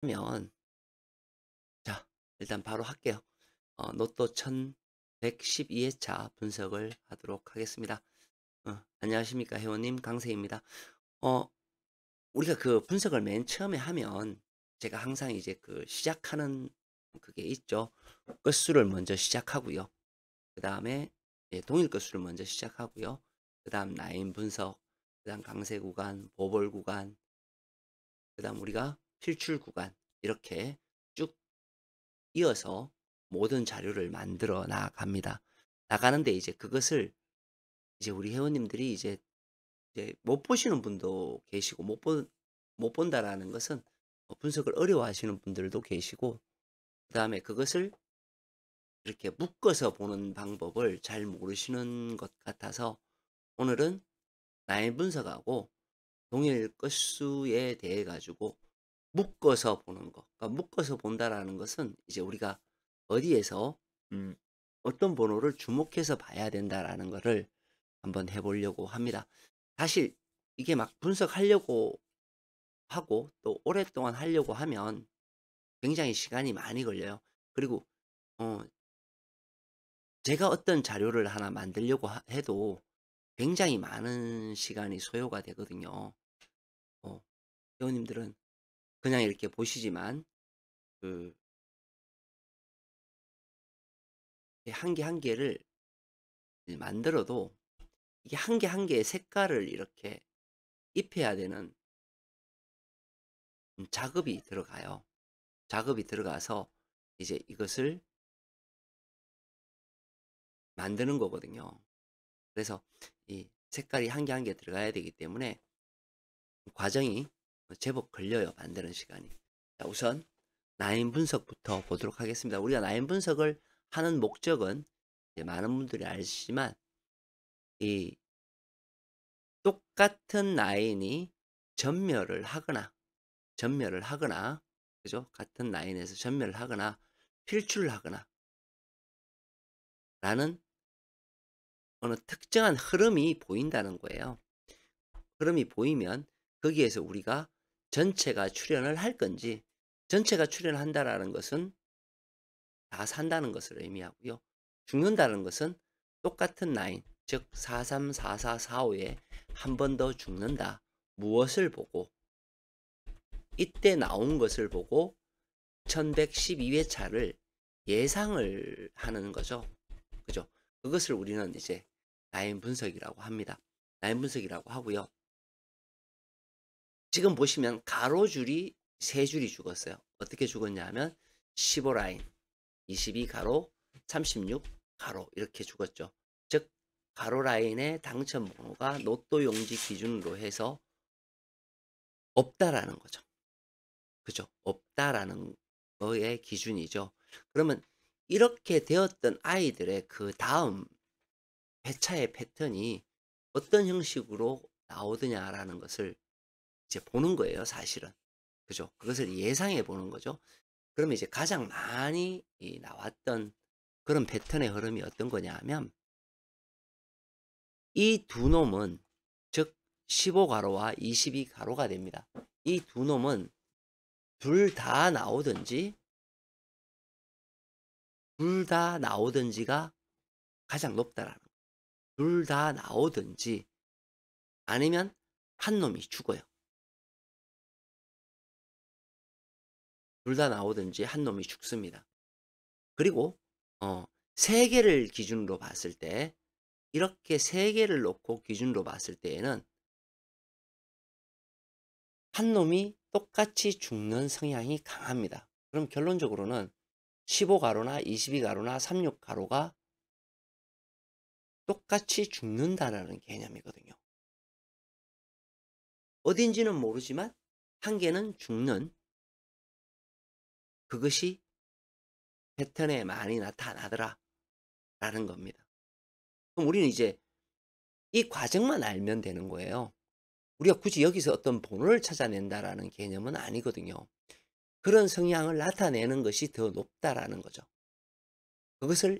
하면 자 일단 바로 할게요. 로또 1112회차 분석을 하도록 하겠습니다. 안녕하십니까 회원님 강세입니다. 어 우리가 그 분석을 맨 처음에 하면 제가 항상 이제 그 시작하는 그게 있죠. 끝수를 먼저 시작하고요. 그다음에 동일 끝수를 먼저 시작하고요. 그다음 라인 분석, 그다음 강세 구간, 보벌 구간, 그다음 우리가 필출 구간 이렇게 쭉 이어서 모든 자료를 만들어 나갑니다. 나가는데 이제 그것을 이제 우리 회원님들이 이제 못 보시는 분도 계시고 못 본다라는 것은 분석을 어려워하시는 분들도 계시고 그다음에 그것을 이렇게 묶어서 보는 방법을 잘 모르시는 것 같아서 오늘은 라인 분석하고 동일 끝수에 대해 가지고 묶어서 보는 거. 그러니까 묶어서 본다라는 것은 이제 우리가 어디에서 음 어떤 번호를 주목해서 봐야 된다라는 거를 한번 해 보려고 합니다. 사실 이게 막 분석하려고 하고 또 오랫동안 하려고 하면 굉장히 시간이 많이 걸려요. 그리고 어 제가 어떤 자료를 하나 만들려고 해도 굉장히 많은 시간이 소요가 되거든요. 어 회원님들은 그냥 이렇게 보시지만 그 한 개 한 개를 만들어도 이게 한 개 한 개의 색깔을 이렇게 입혀야 되는 작업이 들어가요. 작업이 들어가서 이제 이것을 만드는 거거든요. 그래서 이 색깔이 한 개 한 개 들어가야 되기 때문에 과정이 제법 걸려요, 만드는 시간이. 자, 우선 라인 분석부터 보도록 하겠습니다. 우리가 라인 분석을 하는 목적은 이제 많은 분들이 아시지만 이 똑같은 라인이 전멸을 하거나 그죠? 같은 라인에서 전멸을 하거나 필출을 하거나 라는 어느 특정한 흐름이 보인다는 거예요. 흐름이 보이면 거기에서 우리가 전체가 출현을 할 건지 전체가 출현한다라는 것은 다 산다는 것을 의미하고요. 죽는다는 것은 똑같은 라인 즉 43, 44, 45에 한 번 더 죽는다. 무엇을 보고 이때 나온 것을 보고 1112회차를 예상을 하는 거죠. 그죠? 그것을 우리는 이제 라인 분석이라고 합니다. 라인 분석이라고 하고요. 지금 보시면 가로줄이 세 줄이 죽었어요. 어떻게 죽었냐 하면 15 라인, 22 가로, 36 가로 이렇게 죽었죠. 즉 가로 라인의 당첨 번호가 로또 용지 기준으로 해서 없다라는 거죠. 그죠? 없다라는 거의 기준이죠. 그러면 이렇게 되었던 아이들의 그다음 회차의 패턴이 어떤 형식으로 나오느냐라는 것을 이제 보는 거예요, 사실은. 그죠? 그것을 예상해 보는 거죠. 그러면 이제 가장 많이 나왔던 그런 패턴의 흐름이 어떤 거냐 하면 이 두 놈은 즉 15 가로와 22 가로가 됩니다. 이 두 놈은 둘 다 나오든지 둘 다 나오든지가 가장 높다라는 거예요. 둘 다 나오든지 아니면 한 놈이 죽어요. 둘 다 나오든지 한 놈이 죽습니다. 그리고 어 3 개를 기준으로 봤을 때 이렇게 3 개를 놓고 기준으로 봤을 때에는 한 놈이 똑같이 죽는 성향이 강합니다. 그럼 결론적으로는 15 가로나 22 가로나 36 가로가 똑같이 죽는다라는 개념이거든요. 어딘지는 모르지만 한 개는 죽는 그것이 패턴에 많이 나타나더라라는 겁니다. 그럼 우리는 이제 이 과정만 알면 되는 거예요. 우리가 굳이 여기서 어떤 번호를 찾아낸다라는 개념은 아니거든요. 그런 성향을 나타내는 것이 더 높다라는 거죠. 그것을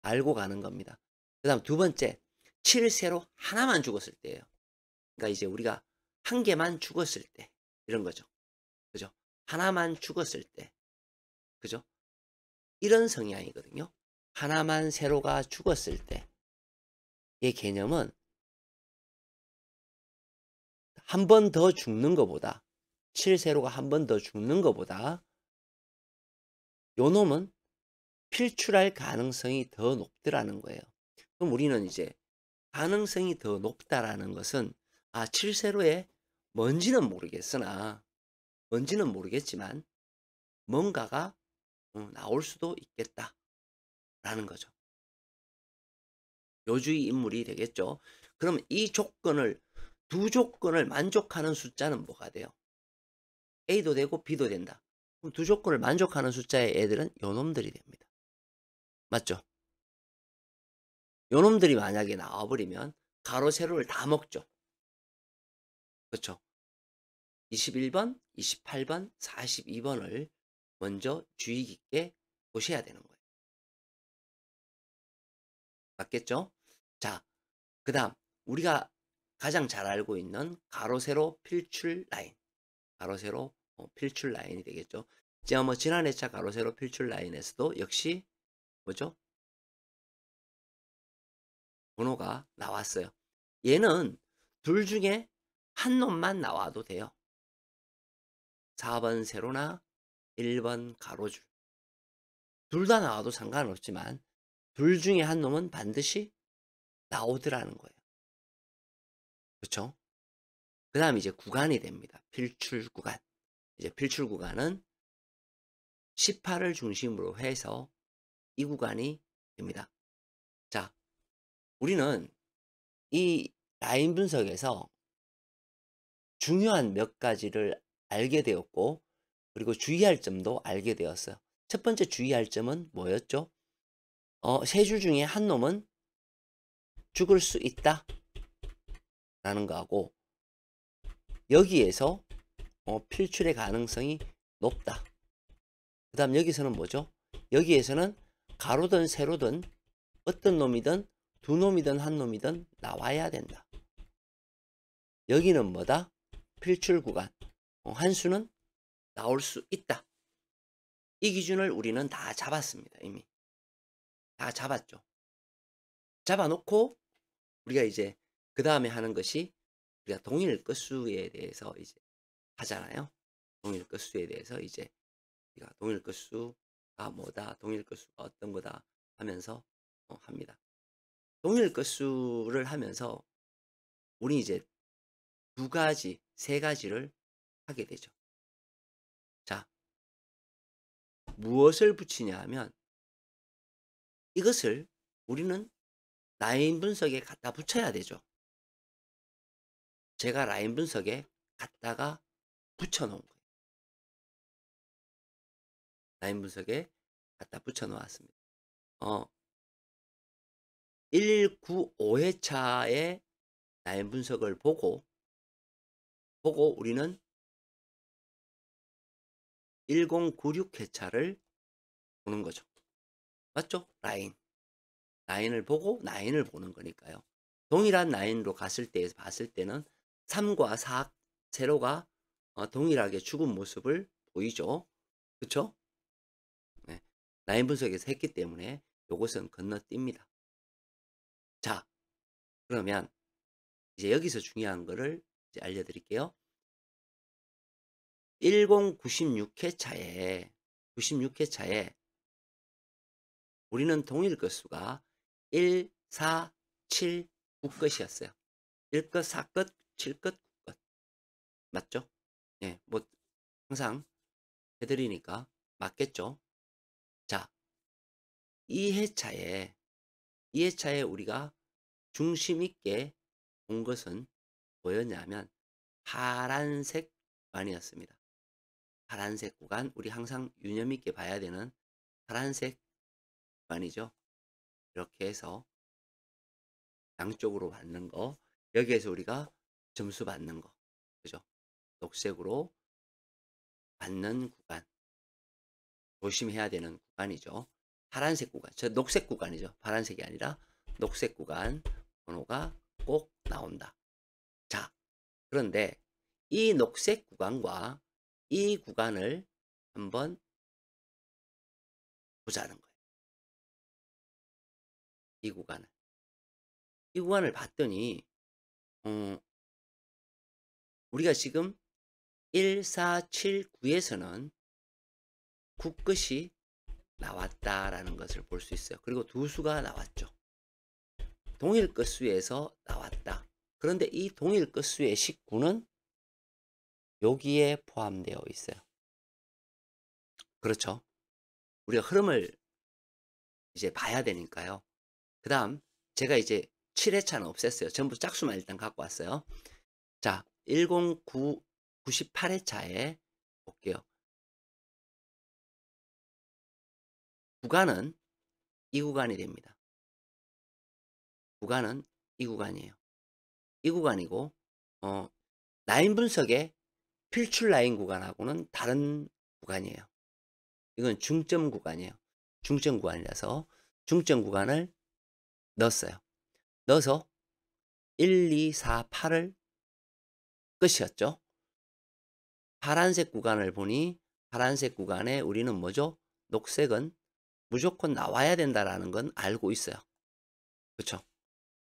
알고 가는 겁니다. 그다음 두 번째, 7 세로 하나만 죽었을 때예요. 그러니까 이제 우리가 한 개만 죽었을 때 이런 거죠. 그죠? 하나만 죽었을 때, 그죠? 이런 성향이거든요. 하나만 세로가 죽었을 때의 개념은 한 번 더 죽는 것보다, 7세로가 한 번 더 죽는 것보다 요 놈은 필출할 가능성이 더 높더라는 거예요. 그럼 우리는 이제 가능성이 더 높다라는 것은 7세로에 뭔지는 모르겠으나 뭔지는 모르겠지만 뭔가가 나올 수도 있겠다라는 거죠. 요주의 인물이 되겠죠. 그러면 이 조건을 두 조건을 만족하는 숫자는 뭐가 돼요? A도 되고 B도 된다. 그럼 두 조건을 만족하는 숫자의 애들은 요 놈들이 됩니다. 맞죠? 요 놈들이 만약에 나와버리면 가로 세로를 다 먹죠. 그렇죠? 21번, 28번, 42번을 먼저 주의 깊게 보셔야 되는 거예요. 맞겠죠? 자, 그 다음 우리가 가장 잘 알고 있는 가로 세로 필출 라인, 가로 세로 필출 라인이 되겠죠. 제가 지난 회차 가로 세로 필출 라인에서도 역시 뭐죠? 번호가 나왔어요. 얘는 둘 중에 한 놈만 나와도 돼요. 4번 세로나 1번 가로줄. 둘 다 나와도 상관없지만 둘 중에 한 놈은 반드시 나오더라는 거예요. 그렇죠? 그 다음 이제 구간이 됩니다. 필출 구간. 이제 필출 구간은 18을 중심으로 해서 이 구간이 됩니다. 자, 우리는 이 라인 분석에서 중요한 몇 가지를 알게 되었고, 그리고 주의할 점도 알게 되었어요. 첫 번째 주의할 점은 뭐였죠? 세 줄 중에 한 놈은 죽을 수 있다 라는 거하고, 여기에서 필출의 가능성이 높다. 그 다음 여기서는 뭐죠? 여기에서는 가로든 세로든 어떤 놈이든 두 놈이든 한 놈이든 나와야 된다. 여기는 뭐다? 필출 구간. 한 수는 나올 수 있다. 이 기준을 우리는 다 잡았습니다. 이미 다 잡았죠. 잡아놓고 우리가 이제 그 다음에 하는 것이 우리가 동일 끝수에 대해서 이제 하잖아요. 동일 끝수에 대해서 이제 우리가 동일 끝수가 뭐다, 동일 끝수가 어떤 거다 하면서 합니다. 동일 끝수를 하면서 우리 이제 두 가지, 세 가지를 하게 되죠. 자, 무엇을 붙이냐 하면 이것을 우리는 라인 분석에 갖다 붙여야 되죠. 제가 라인 분석에 갖다가 붙여 놓은 거예요. 라인 분석에 갖다 붙여 놓았습니다. 1195회차의 라인 분석을 보고 우리는 1096회차를 보는 거죠. 맞죠? 라인을 보고 라인을 보는 거니까요. 동일한 라인으로 봤을 때는 3과 4 세로가 동일하게 죽은 모습을 보이죠. 그렇죠? 네. 라인 분석에서 했기 때문에 이것은 건너뜁니다. 자, 그러면 이제 여기서 중요한 거를 이제 알려드릴게요. 1096회차에 우리는 동일 끝수가 1, 4, 7, 9끝이었어요. 1끝, 4끝, 7끝, 9끝. 맞죠? 예, 뭐 항상 해드리니까 맞겠죠? 자, 이 회차에 우리가 중심 있게 본 것은 뭐였냐면 파란색 구간이었습니다. 파란색 구간, 우리 항상 유념 있게 봐야 되는 파란색 구간이죠. 이렇게 해서 양쪽으로 받는 거, 여기에서 우리가 점수 받는 거, 그죠? 녹색으로 받는 구간, 조심해야 되는 구간이죠. 파란색 구간, 저 녹색 구간이죠. 파란색이 아니라 녹색 구간 번호가 꼭 나온다. 자, 그런데 이 녹색 구간과 이 구간을 한번 보자는 거예요. 이 구간을. 이 구간을 봤더니 어 우리가 지금 1479에서는 굳끝이 나왔다라는 것을 볼 수 있어요. 그리고 두 수가 나왔죠. 동일 끝수에서 나왔다. 그런데 이 동일 끝수의 19는 여기에 포함되어 있어요. 그렇죠. 우리가 흐름을 이제 봐야 되니까요. 그다음 제가 이제 7회차는 없앴어요. 전부 짝수만 일단 갖고 왔어요. 자, 98회차에 볼게요. 구간은 이 구간이 됩니다. 구간은 이 구간이에요. 이 구간이고 라인 분석의 필출 라인 구간하고는 다른 구간이에요. 이건 중점 구간이에요. 중점 구간이라서 중점 구간을 넣었어요. 넣어서 1, 2, 4, 8을 끝이었죠. 파란색 구간을 보니 파란색 구간에 우리는 뭐죠? 녹색은 무조건 나와야 된다라는 건 알고 있어요. 그렇죠?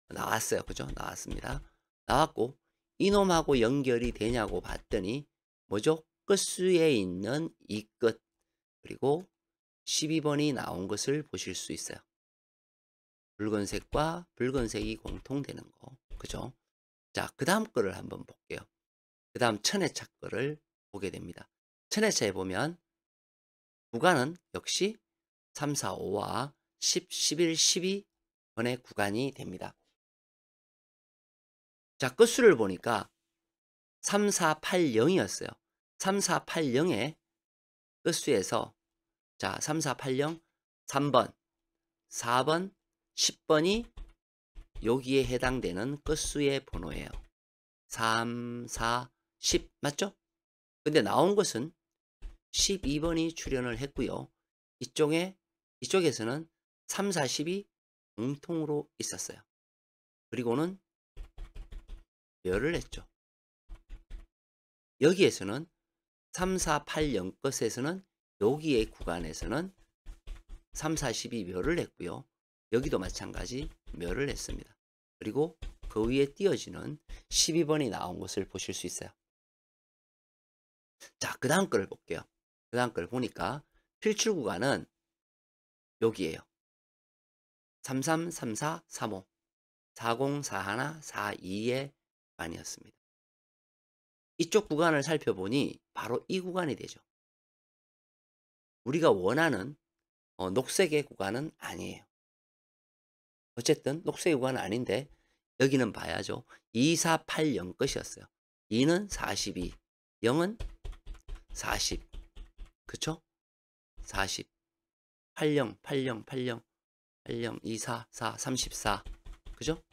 나왔어요. 그죠? 나왔습니다. 나왔고 이놈하고 연결이 되냐고 봤더니 뭐죠? 끝수에 있는 이 끝 그리고 12번이 나온 것을 보실 수 있어요. 붉은색과 붉은색이 공통되는 거. 그죠? 자, 그 다음 거를 한번 볼게요. 그 다음 천회차 거를 보게 됩니다. 천회차에 보면 구간은 역시 3, 4, 5와 10, 11, 12번의 구간이 됩니다. 자, 끝수를 보니까 3, 4, 8, 0이었어요. 3, 4, 8, 0의 끝수에서 자, 3, 4, 8, 0, 3번, 4번, 10번이 여기에 해당되는 끝수의 번호예요. 3, 4, 10 맞죠? 근데 나온 것은 12번이 출연을 했고요. 이쪽에서는 3, 4, 10이 공통으로 있었어요. 그리고는 열을 했죠. 여기에서는 3, 4, 8, 0 것에서는 여기의 구간에서는 3, 4, 10이 멸을 했고요. 여기도 마찬가지 멸을 했습니다. 그리고 그 위에 띄어지는 12번이 나온 것을 보실 수 있어요. 자, 그 다음 걸 볼게요. 그 다음 걸 보니까 필출 구간은 여기에요. 33, 34, 35, 40, 41, 42의 구간이었습니다. 이쪽 구간을 살펴보니 바로 이 구간이 되죠. 우리가 원하는 녹색의 구간은 아니에요. 어쨌든 녹색의 구간은 아닌데 여기는 봐야죠. 2, 4, 8, 0 끝이었어요. 2는 42, 0은 40, 그쵸? 40, 80, 80, 80, 80, 24, 4, 34, 그죠?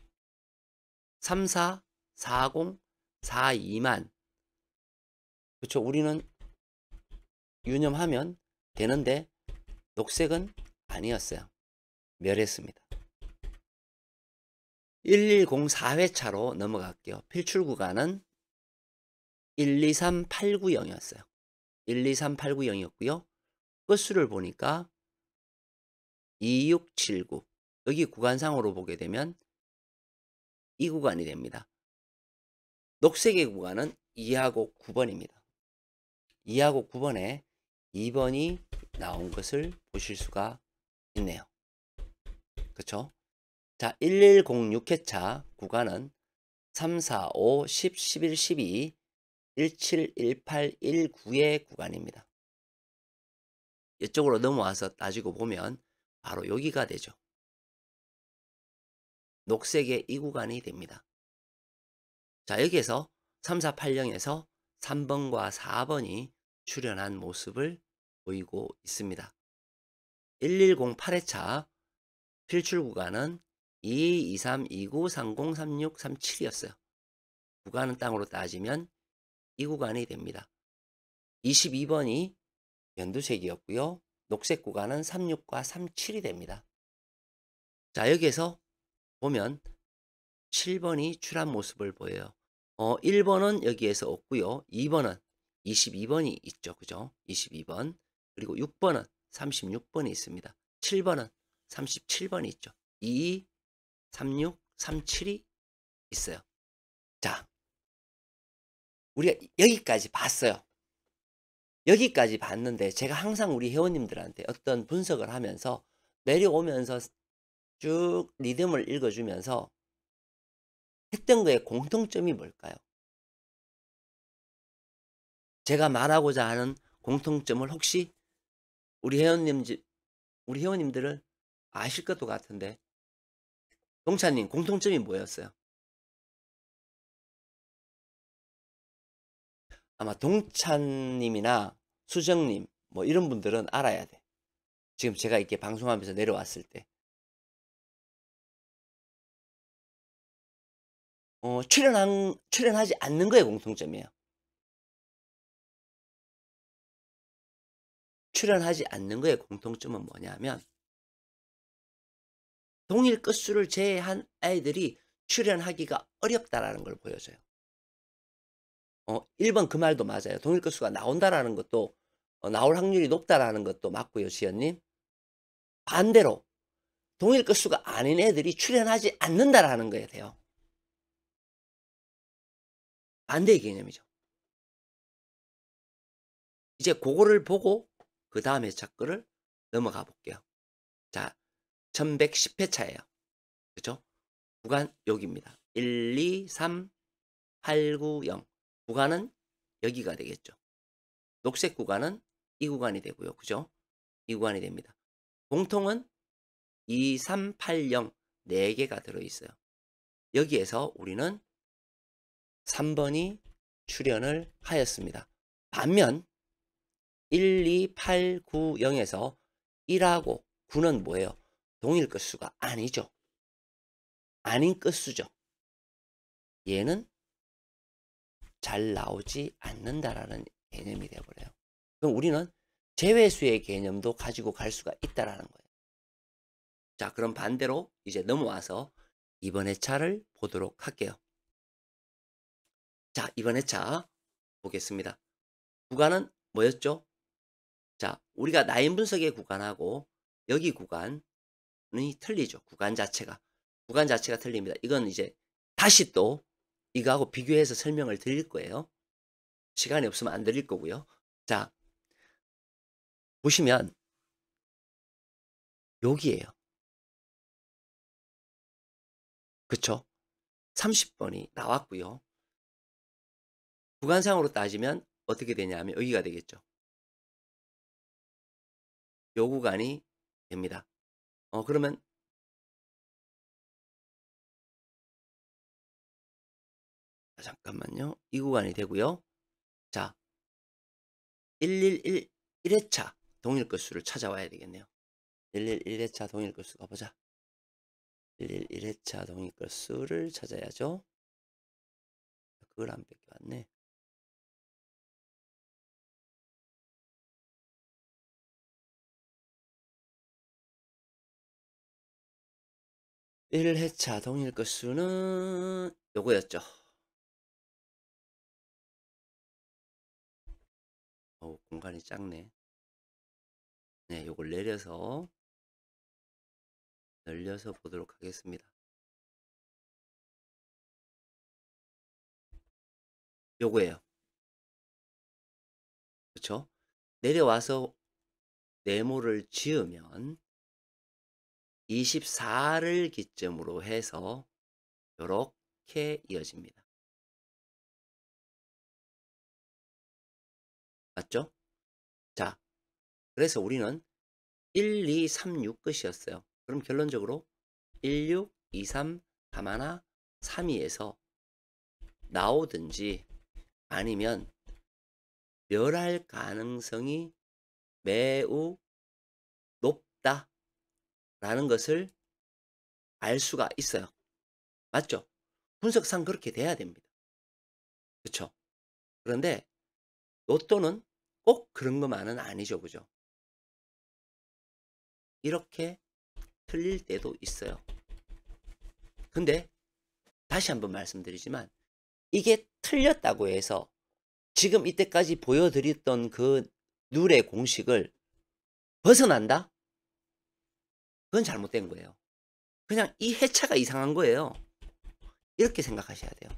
34, 40, 42만, 그쵸? 우리는 유념하면 되는데 녹색은 아니었어요. 멸했습니다. 1104회차로 넘어갈게요. 필출 구간은 123890이었어요. 123890이었고요. 끝수를 보니까 2679. 여기 구간상으로 보게 되면 이 구간이 됩니다. 녹색의 구간은 2하고 9번입니다. 2하고 9번에 2번이 나온 것을 보실 수가 있네요. 그렇죠? 자, 1106회차 구간은 3, 4, 5, 10, 11, 12, 17, 18, 19의 구간입니다. 이쪽으로 넘어와서 따지고 보면 바로 여기가 되죠. 녹색의 이 구간이 됩니다. 자, 여기에서 3, 4, 8, 0에서 3번과 4번이 출현한 모습을 보이고 있습니다. 1108회차 필출 구간은 2, 2, 3, 2, 9, 30, 36, 37이었어요. 구간은 땅으로 따지면 이 구간이 됩니다. 22번이 연두색이었고요. 녹색 구간은 36과 37이 됩니다. 자, 여기에서 보면 7번이 출한 모습을 보여요. 1번은 여기에서 없고요. 2번은 22번이 있죠. 그죠? 22번. 그리고 6번은 36번이 있습니다. 7번은 37번이 있죠. 22, 36, 37이 있어요. 자, 우리가 여기까지 봤어요. 여기까지 봤는데 제가 항상 우리 회원님들한테 어떤 분석을 하면서 내려오면서 쭉 리듬을 읽어주면서 했던 거에 공통점이 뭘까요? 제가 말하고자 하는 공통점을 혹시 우리 회원님들은 아실 것도 같은데, 동찬님 공통점이 뭐였어요? 아마 동찬님이나 수정님 뭐 이런 분들은 알아야 돼. 지금 제가 이렇게 방송하면서 내려왔을 때 출연하지 않는 거에 공통점이에요. 출연하지 않는 거의 공통점은 뭐냐면 동일 끝수를 제외한 아이들이 출연하기가 어렵다라는 걸 보여줘요. 1번 그 말도 맞아요. 동일 끝수가 나온다라는 것도 나올 확률이 높다라는 것도 맞고요, 지연님. 반대로 동일 끝수가 아닌 애들이 출연하지 않는다라는 거에 돼요. 반대의 개념이죠. 이제 그거를 보고 그 다음 회차 거를 넘어가 볼게요. 자, 1110회차예요. 그죠? 구간 여기입니다. 1, 2, 3, 8, 9, 0. 구간은 여기가 되겠죠. 녹색 구간은 이 구간이 되고요. 그죠? 이 구간이 됩니다. 공통은 2, 3, 8, 0 4개가 들어있어요. 여기에서 우리는 3번이 출연을 하였습니다. 반면 1, 2, 8, 9, 0에서 1하고 9는 뭐예요? 동일 끝수가 아니죠. 아닌 끝수죠. 얘는 잘 나오지 않는다라는 개념이 되어버려요. 그럼 우리는 제외수의 개념도 가지고 갈 수가 있다라는 거예요. 자, 그럼 반대로 이제 넘어와서 이번 회차를 보도록 할게요. 자, 이번 회차 보겠습니다. 구간은 뭐였죠? 자, 우리가 나인 분석의 구간하고 여기 구간이 틀리죠. 구간 자체가 틀립니다. 이건 이제 다시 또 이거하고 비교해서 설명을 드릴 거예요. 시간이 없으면 안 드릴 거고요. 자, 보시면 여기에요. 그쵸? 30번이 나왔고요. 구간상으로 따지면 어떻게 되냐면 여기가 되겠죠. 요 구간이 됩니다. 그러면 잠깐만요. 이 구간이 되고요. 자, 1회차 동일 끝수를 찾아와야 되겠네요. 1회차 동일 끝수가 보자. 1회차 동일 끝수를 찾아야죠. 그걸 안 뺏겨왔네. 일 회차 동일 끝수는 요거였죠. 공간이 작네. 네, 요걸 내려서 늘려서 보도록 하겠습니다. 요거예요. 그쵸? 내려와서 네모를 지으면 24를 기점으로 해서 요렇게 이어집니다. 맞죠? 자, 그래서 우리는 1, 2, 3, 6 끝이었어요. 그럼 결론적으로 1, 6, 2, 3, 3, 1, 3, 2에서 나오든지 아니면 멸할 가능성이 매우 높다라는 것을 알 수가 있어요. 맞죠? 분석상 그렇게 돼야 됩니다. 그쵸? 그런데 로또는 꼭 그런 것만은 아니죠. 그죠? 이렇게 틀릴 때도 있어요. 근데 다시 한번 말씀드리지만 이게 틀렸다고 해서 지금 이때까지 보여드렸던 그 룰의 공식을 벗어난다? 그건 잘못된 거예요. 그냥 이 해차가 이상한 거예요. 이렇게 생각하셔야 돼요.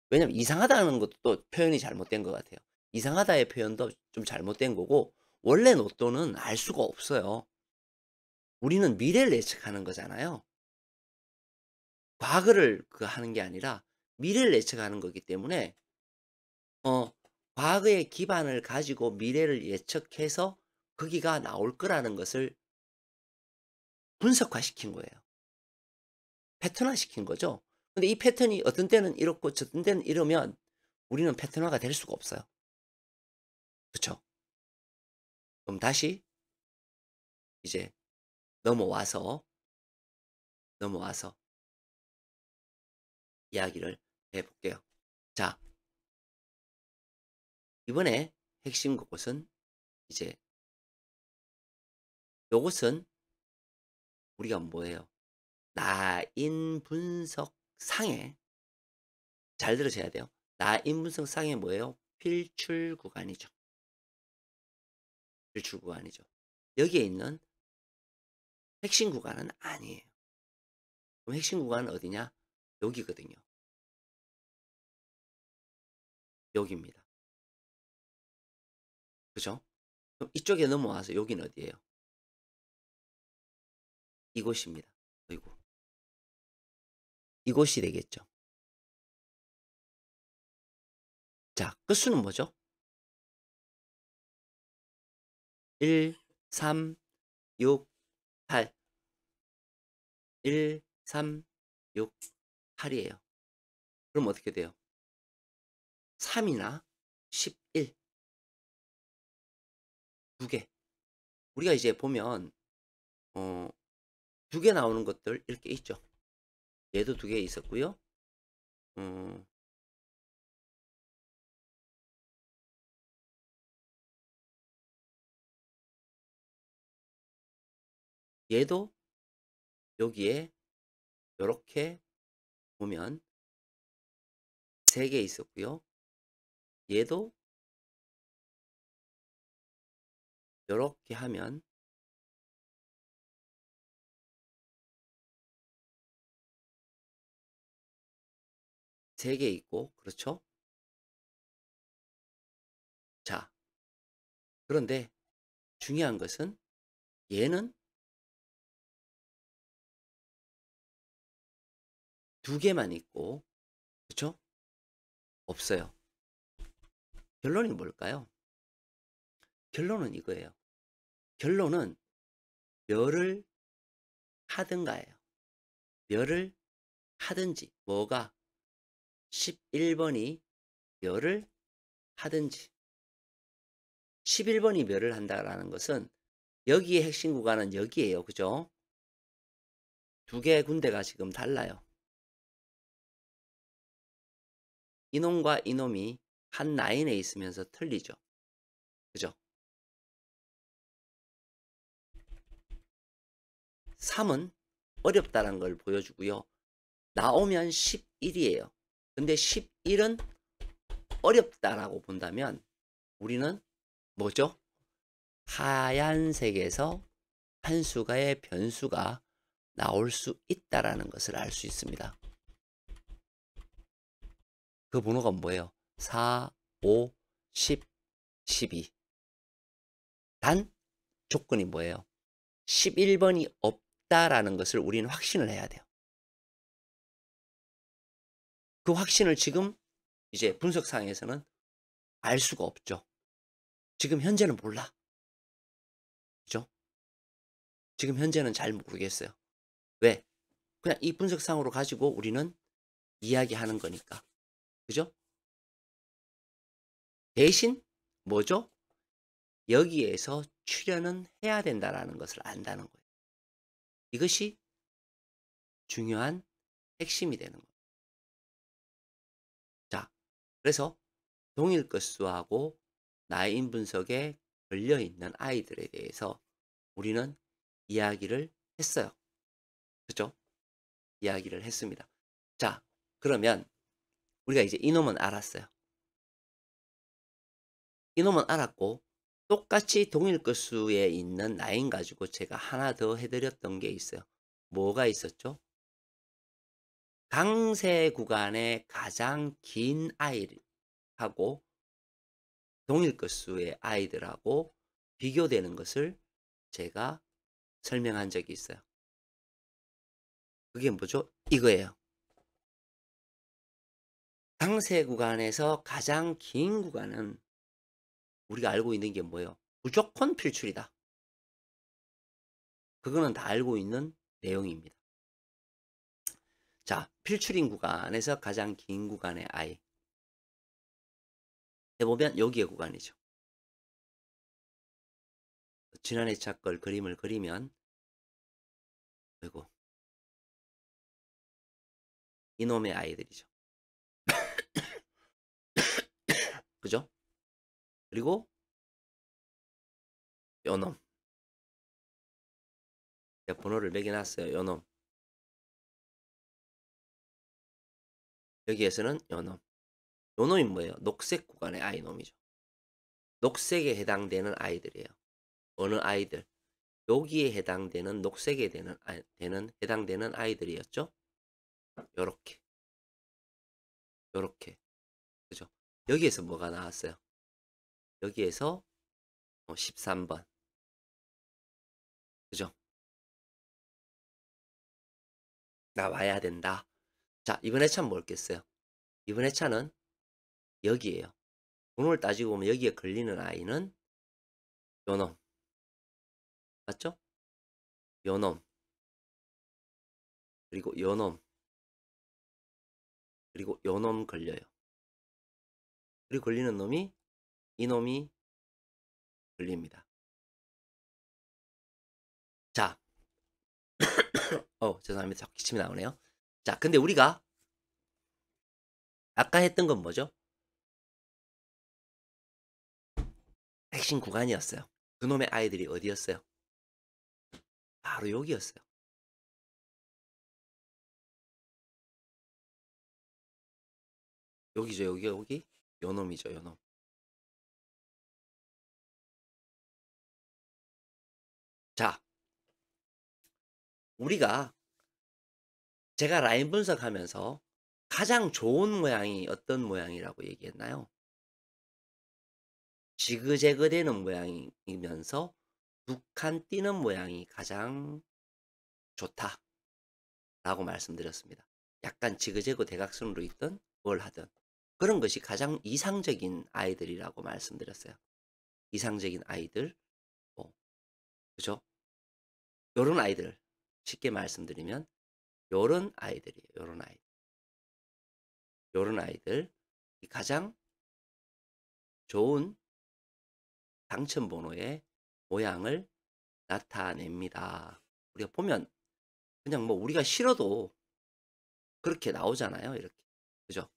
왜냐면 이상하다는 것도 또 표현이 잘못된 것 같아요. 이상하다의 표현도 좀 잘못된 거고, 원래 로또는 알 수가 없어요. 우리는 미래를 예측하는 거잖아요. 과거를 하는 게 아니라 미래를 예측하는 거기 때문에 과거의 기반을 가지고 미래를 예측해서 거기가 나올 거라는 것을 분석화시킨 거예요. 패턴화시킨 거죠. 근데 이 패턴이 어떤 때는 이렇고 어떤 때는 이러면 우리는 패턴화가 될 수가 없어요. 그쵸? 그럼 다시 이제 넘어와서 이야기를 해 볼게요. 자, 이번에 핵심 그것은 이제 요것은 우리가 뭐예요? 나인 분석 상에 잘 들으셔야 돼요. 나인 분석 상에 뭐예요? 필출 구간이죠. 필출 구간이죠. 여기에 있는 핵심 구간은 아니에요. 그럼 핵심 구간은 어디냐? 여기거든요. 여기입니다. 그죠? 그럼 이쪽에 넘어와서 여기는 어디예요? 이곳입니다. 아이고. 이곳이 되겠죠. 자, 끝수는 뭐죠? 1, 3, 6, 8. 1, 3, 6, 8이에요. 그럼 어떻게 돼요? 3이나 11. 두 개. 우리가 이제 보면 어, 두 개 나오는 것들 이렇게 있죠. 얘도 두 개 있었고요. 음, 얘도 여기에 이렇게 보면 세 개 있었고요. 얘도 이렇게 하면 세 개 있고, 그렇죠? 자, 그런데 중요한 것은 얘는 두 개만 있고, 그렇죠? 없어요. 결론이 뭘까요? 결론은 이거예요. 결론은 멸을 하든가예요. 멸을 하든지, 뭐가 11번이 멸을 하든지. 11번이 멸을 한다라는 것은 여기의 핵심 구간은 여기에요. 그죠? 두 개의 군데가 지금 달라요. 이놈과 이놈이 한 라인에 있으면서 틀리죠. 그죠? 3은 어렵다는 걸 보여주고요. 나오면 11이에요. 근데 11은 어렵다라고 본다면 우리는 뭐죠? 하얀색에서 한 수가의 변수가 나올 수 있다라는 것을 알 수 있습니다. 그 번호가 뭐예요? 4, 5, 10, 12. 단 조건이 뭐예요? 11번이 없다라는 것을 우리는 확신을 해야 돼요. 그 확신을 지금 이제 분석상에서는 알 수가 없죠. 지금 현재는 몰라. 그죠? 지금 현재는 잘 모르겠어요. 왜? 그냥 이 분석상으로 가지고 우리는 이야기하는 거니까. 그죠? 대신 뭐죠? 여기에서 출연은 해야 된다라는 것을 안다는 거예요. 이것이 중요한 핵심이 되는 거예요. 자, 그래서 동일 끝수하고 나인 분석에 걸려있는 아이들에 대해서 우리는 이야기를 했어요. 그죠? 이야기를 했습니다. 자, 그러면 우리가 이제 이놈은 알았어요. 이놈은 알았고 똑같이 동일 끝수에 있는 라인 가지고 제가 하나 더 해드렸던 게 있어요. 뭐가 있었죠? 강세 구간의 가장 긴 아이하고 동일 끝수의 아이들하고 비교되는 것을 제가 설명한 적이 있어요. 그게 뭐죠? 이거예요. 강세 구간에서 가장 긴 구간은 우리가 알고 있는 게 뭐예요? 무조건 필출이다. 그거는 다 알고 있는 내용입니다. 자, 필출인 구간에서 가장 긴 구간의 I 해보면 여기의 구간이죠. 지난 회차 걸 그림을 그리면 그리고 이놈의 아이들이죠. 그죠? 그리고 요놈. 제가 번호를 매겨놨어요. 요놈. 여기에서는 요놈. 요놈이 뭐예요? 녹색 구간의 아이놈이죠. 녹색에 해당되는 아이들이에요. 어느 아이들? 여기에 해당되는 녹색에 해당되는 아이들이었죠. 요렇게. 요렇게. 그죠? 여기에서 뭐가 나왔어요? 여기에서 13번. 그죠? 나와야 된다. 자, 이번 회차는 뭐겠어요? 이번 회차는 여기에요. 번호를 따지고 보면 여기에 걸리는 아이는 요놈. 맞죠? 요놈. 그리고 요놈. 그리고 요놈 걸려요. 그리고 걸리는 놈이 이놈이 걸립니다. 자, 죄송합니다. 자꾸 기침이 나오네요. 자, 근데 우리가 아까 했던 건 뭐죠? 핵심 구간이었어요. 그놈의 아이들이 어디였어요? 바로 여기였어요. 여기죠, 여기. 요놈이죠, 요놈. 자, 우리가 제가 라인 분석하면서 가장 좋은 모양이 어떤 모양이라고 얘기했나요? 지그재그 되는 모양이면서 두 칸 띄는 모양이 가장 좋다라고 말씀드렸습니다. 약간 지그재그 대각선으로 있든 뭘 하든 그런 것이 가장 이상적인 아이들이라고 말씀드렸어요. 이상적인 아이들, 그죠? 요런 아이들, 쉽게 말씀드리면 요런 아이들이에요. 요런 아이들. 요런 아이들 가장 좋은 당첨번호의 모양을 나타냅니다. 우리가 보면 그냥 뭐 우리가 싫어도 그렇게 나오잖아요. 이렇게. 그죠?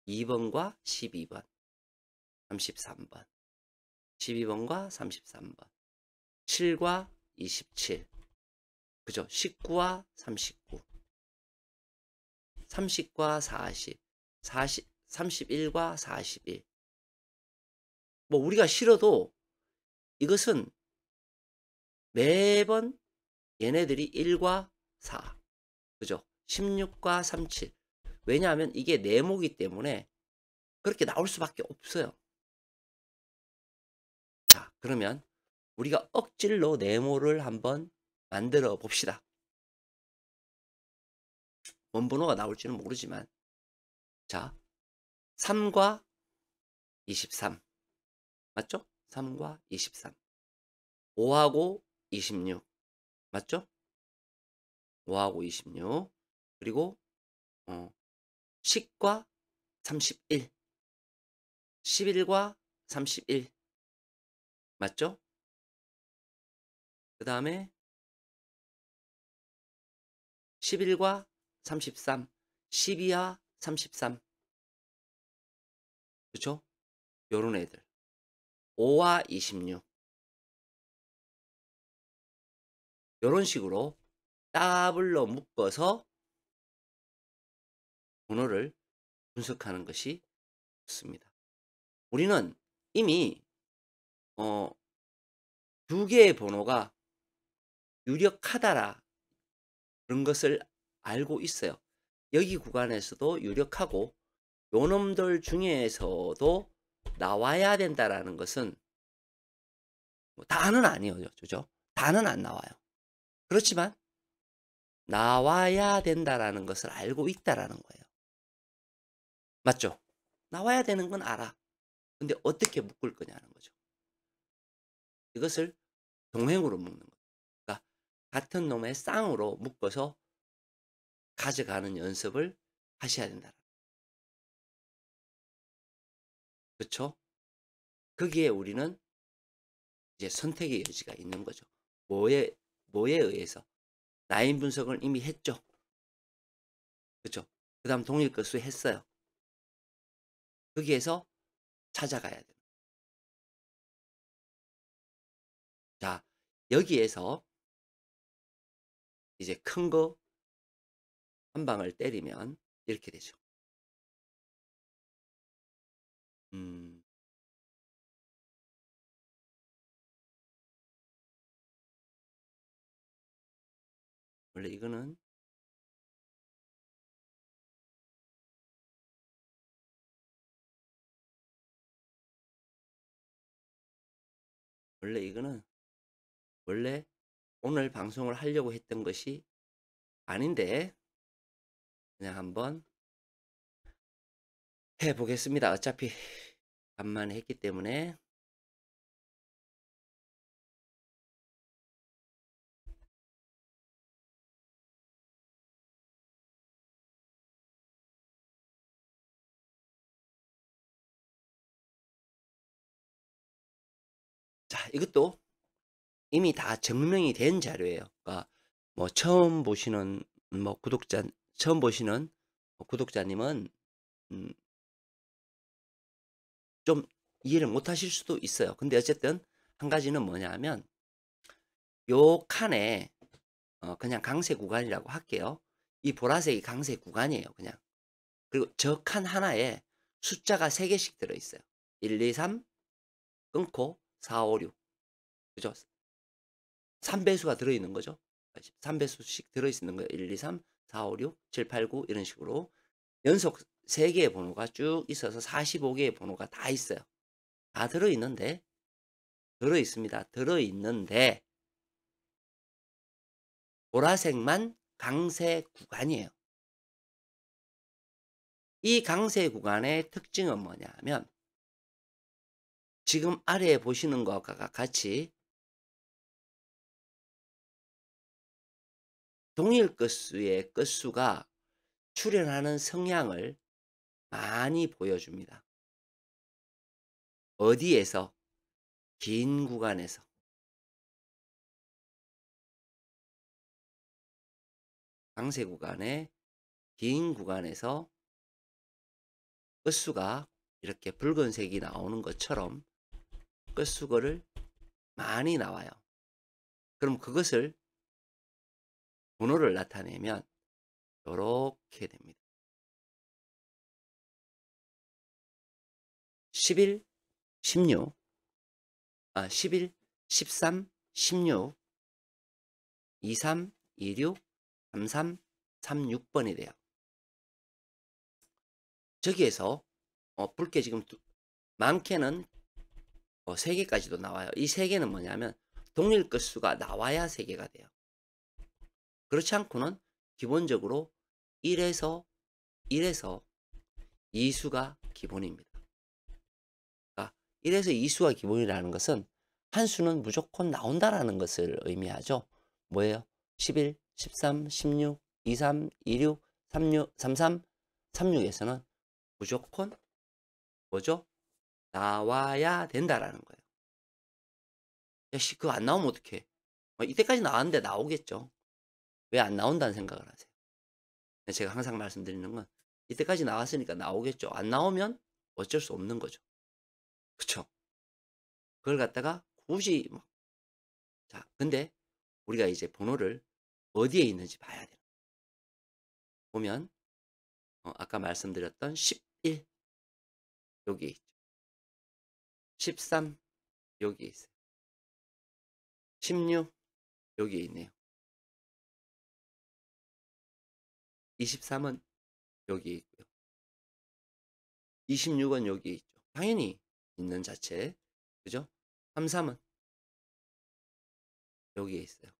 2번과 12번, 33번, 12번과 33번, 7과 27, 그죠? 19와 39, 30과 40, 31과 41. 뭐 우리가 싫어도 이것은 매번 얘네들이 1과 4, 그죠? 16과 37. 왜냐하면 이게 네모기 때문에 그렇게 나올 수밖에 없어요. 자, 그러면 우리가 억질로 네모를 한번 만들어 봅시다. 뭔 번호가 나올지는 모르지만 자, 3과 23 맞죠? 3과 23 5하고 26 맞죠? 5하고 26 그리고 10과 31 11과 31 맞죠? 그 다음에 11과 33 12와 33 그쵸? 요런 애들 5와 26 요런 식으로 더블로 묶어서 번호를 분석하는 것이 좋습니다. 우리는 이미 어, 두 개의 번호가 유력하다라 그런 것을 알고 있어요. 여기 구간에서도 유력하고 요 놈들 중에서도 나와야 된다라는 것은 뭐 다는 아니에요. 그죠? 다는 안 나와요. 그렇지만 나와야 된다라는 것을 알고 있다라는 거예요. 맞죠? 나와야 되는 건 알아. 근데 어떻게 묶을 거냐는 거죠. 이것을 동행으로 묶는 거예요. 그러니까 같은 놈의 쌍으로 묶어서 가져가는 연습을 하셔야 된다. 그렇죠? 거기에 우리는 이제 선택의 여지가 있는 거죠. 뭐에 의해서? 라인 분석을 이미 했죠. 그렇죠? 그 다음 동일것수 했어요. 거기에서 찾아가야 돼요. 자, 여기에서 이제 큰 거 한 방을 때리면 이렇게 되죠. 음, 원래 이거는 원래 오늘 방송을 하려고 했던 것이 아닌데 그냥 한번 해보겠습니다. 어차피 간만에 했기 때문에. 자, 이것도 이미 다 증명이 된 자료예요. 그러니까 뭐 처음 보시는 구독자님은 음, 좀 이해를 못 하실 수도 있어요. 근데 어쨌든 한 가지는 뭐냐 하면 요 칸에 그냥 강세 구간이라고 할게요. 이 보라색이 강세 구간이에요. 그냥. 그리고 저 칸 하나에 숫자가 3개씩 들어있어요. 1, 2, 3 끊고 4, 5, 6. 그죠? 3배수가 들어있는 거죠. 3배수씩 들어있는 거예요. 1, 2, 3, 4, 5, 6, 7, 8, 9 이런 식으로 연속 3개의 번호가 쭉 있어서 45개의 번호가 다 있어요. 다 들어있습니다. 들어있는데 보라색만 강세 구간이에요. 이 강세 구간의 특징은 뭐냐 하면 지금 아래에 보시는 것과 같이 동일 끝수의 끝수가 출현하는 성향을 많이 보여줍니다. 어디에서? 긴 구간에서. 강세 구간의 긴 구간에서 끝수가 이렇게 붉은색이 나오는 것처럼 끝수거를 많이 나와요. 그럼 그것을 번호를 나타내면 이렇게 됩니다. 11, 16, 11, 13, 16, 23, 26, 33, 36번이 돼요. 저기에서 붉게 지금 많게는 3개까지도 나와요. 이 3개는 뭐냐면 동일 끝수가 나와야 3개가 돼요. 그렇지 않고는 기본적으로 1에서 2수가 기본입니다. 그러니까 1에서 2수가 기본이라는 것은 한 수는 무조건 나온다라는 것을 의미하죠. 뭐예요? 11, 13, 16, 23, 26, 36, 33, 36에서는 무조건 뭐죠? 나와야 된다라는 거예요. 야, 씨, 그거 안 나오면 어떡해? 이때까지 나왔는데 나오겠죠. 왜 안 나온다는 생각을 하세요? 제가 항상 말씀드리는 건 이때까지 나왔으니까 나오겠죠. 안 나오면 어쩔 수 없는 거죠. 그쵸? 그걸 갖다가 굳이 자, 근데 우리가 이제 번호를 어디에 있는지 봐야 돼요. 보면 아까 말씀드렸던 11 여기 있죠. 13 여기에 있어요. 16 여기에 있네요. 23은 여기에 있고요. 26은 여기에 있죠. 당연히 있는 자체. 그죠? 33은 여기에 있어요.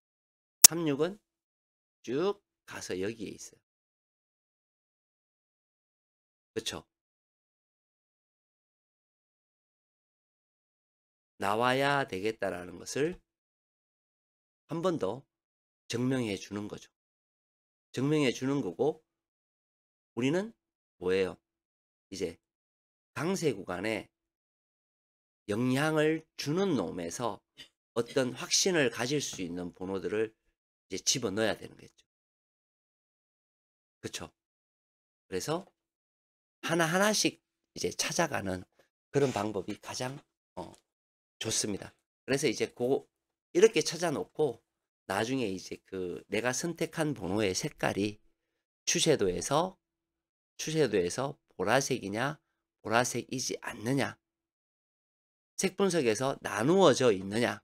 36은 쭉 가서 여기에 있어요. 그쵸? 나와야 되겠다라는 것을 한 번 더 증명해 주는 거죠. 증명해 주는 거고, 우리는 뭐예요? 이제 강세 구간에 영향을 주는 놈에서 어떤 확신을 가질 수 있는 번호들을 이제 집어넣어야 되는 거겠죠. 그쵸? 그래서 하나하나씩 이제 찾아가는 그런 방법이 가장 좋습니다. 그래서 이제 이렇게 찾아놓고 나중에 이제 내가 선택한 번호의 색깔이 추세도에서 보라색이냐 보라색이지 않느냐, 색 분석에서 나누어져 있느냐,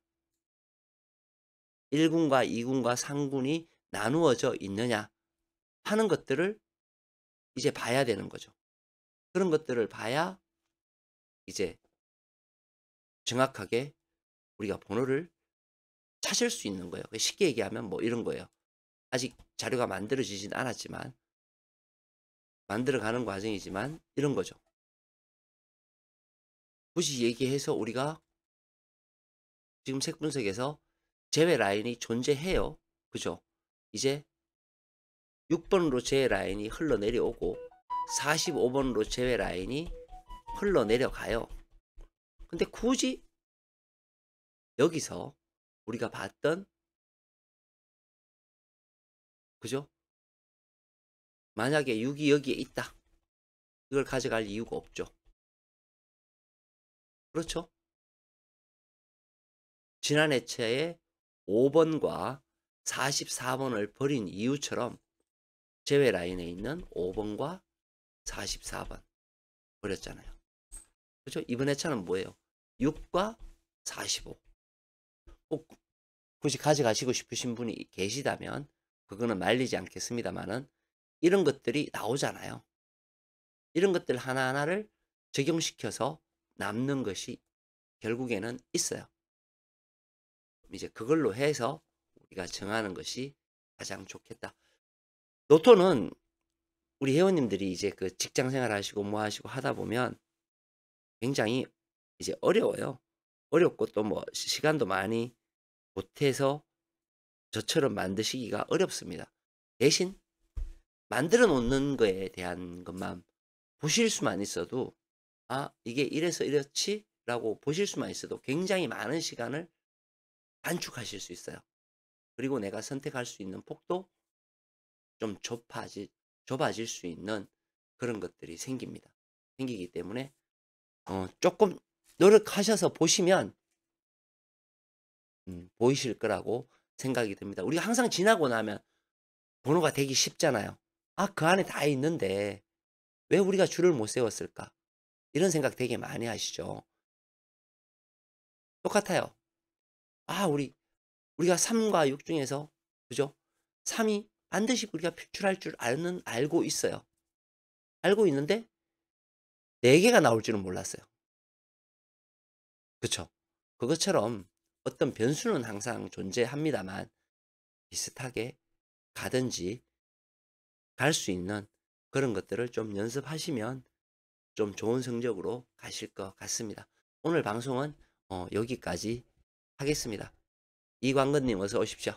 1군과 2군과 3군이 나누어져 있느냐 하는 것들을 이제 봐야 되는 거죠. 그런 것들을 봐야 이제 정확하게 우리가 번호를 찾을 수 있는 거예요. 쉽게 얘기하면 뭐 이런 거예요. 아직 자료가 만들어지진 않았지만, 만들어가는 과정이지만 이런 거죠. 굳이 얘기해서 우리가 지금 색 분석에서 제외 라인이 존재해요. 그죠? 이제 6번으로 제외 라인이 흘러내려오고 45번으로 제외 라인이 흘러내려가요. 근데 굳이 여기서 우리가 봤던, 그죠? 만약에 6이 여기에 있다. 이걸 가져갈 이유가 없죠. 그렇죠? 지난 회차에 5번과 44번을 버린 이유처럼 제외 라인에 있는 5번과 44번 버렸잖아요. 그렇죠? 이번 회차는 뭐예요? 6과 45. 꼭 굳이 가져가시고 싶으신 분이 계시다면 그거는 말리지 않겠습니다만은 이런 것들이 나오잖아요. 이런 것들 하나하나를 적용시켜서 남는 것이 결국에는 있어요. 이제 그걸로 해서 우리가 정하는 것이 가장 좋겠다. 로또는 우리 회원님들이 이제 직장 생활 하시고 뭐 하시고 하다 보면 굉장히 이제 어려워요. 어렵고 또 뭐 시간도 많이 못해서 저처럼 만드시기가 어렵습니다. 대신 만들어 놓는 거에 대한 것만 보실 수만 있어도, 아, 이게 이래서 이렇지? 라고 보실 수만 있어도 굉장히 많은 시간을 단축하실 수 있어요. 그리고 내가 선택할 수 있는 폭도 좀 좁아질 수 있는 그런 것들이 생기기 때문에 조금 노력하셔서 보시면 보이실 거라고 생각이 듭니다. 우리가 항상 지나고 나면 번호가 되기 쉽잖아요. 아, 그 안에 다 있는데 왜 우리가 줄을 못 세웠을까? 이런 생각 되게 많이 하시죠. 똑같아요. 아, 우리가 3과 6 중에서, 그죠? 3이 반드시 우리가 필출할 줄 알고 있어요. 알고 있는데 4개가 나올 줄은 몰랐어요. 그쵸? 그것처럼 어떤 변수는 항상 존재합니다만 비슷하게 가든지 갈 수 있는 그런 것들을 좀 연습하시면 좀 좋은 성적으로 가실 것 같습니다. 오늘 방송은 여기까지 하겠습니다. 이광근님 어서 오십시오.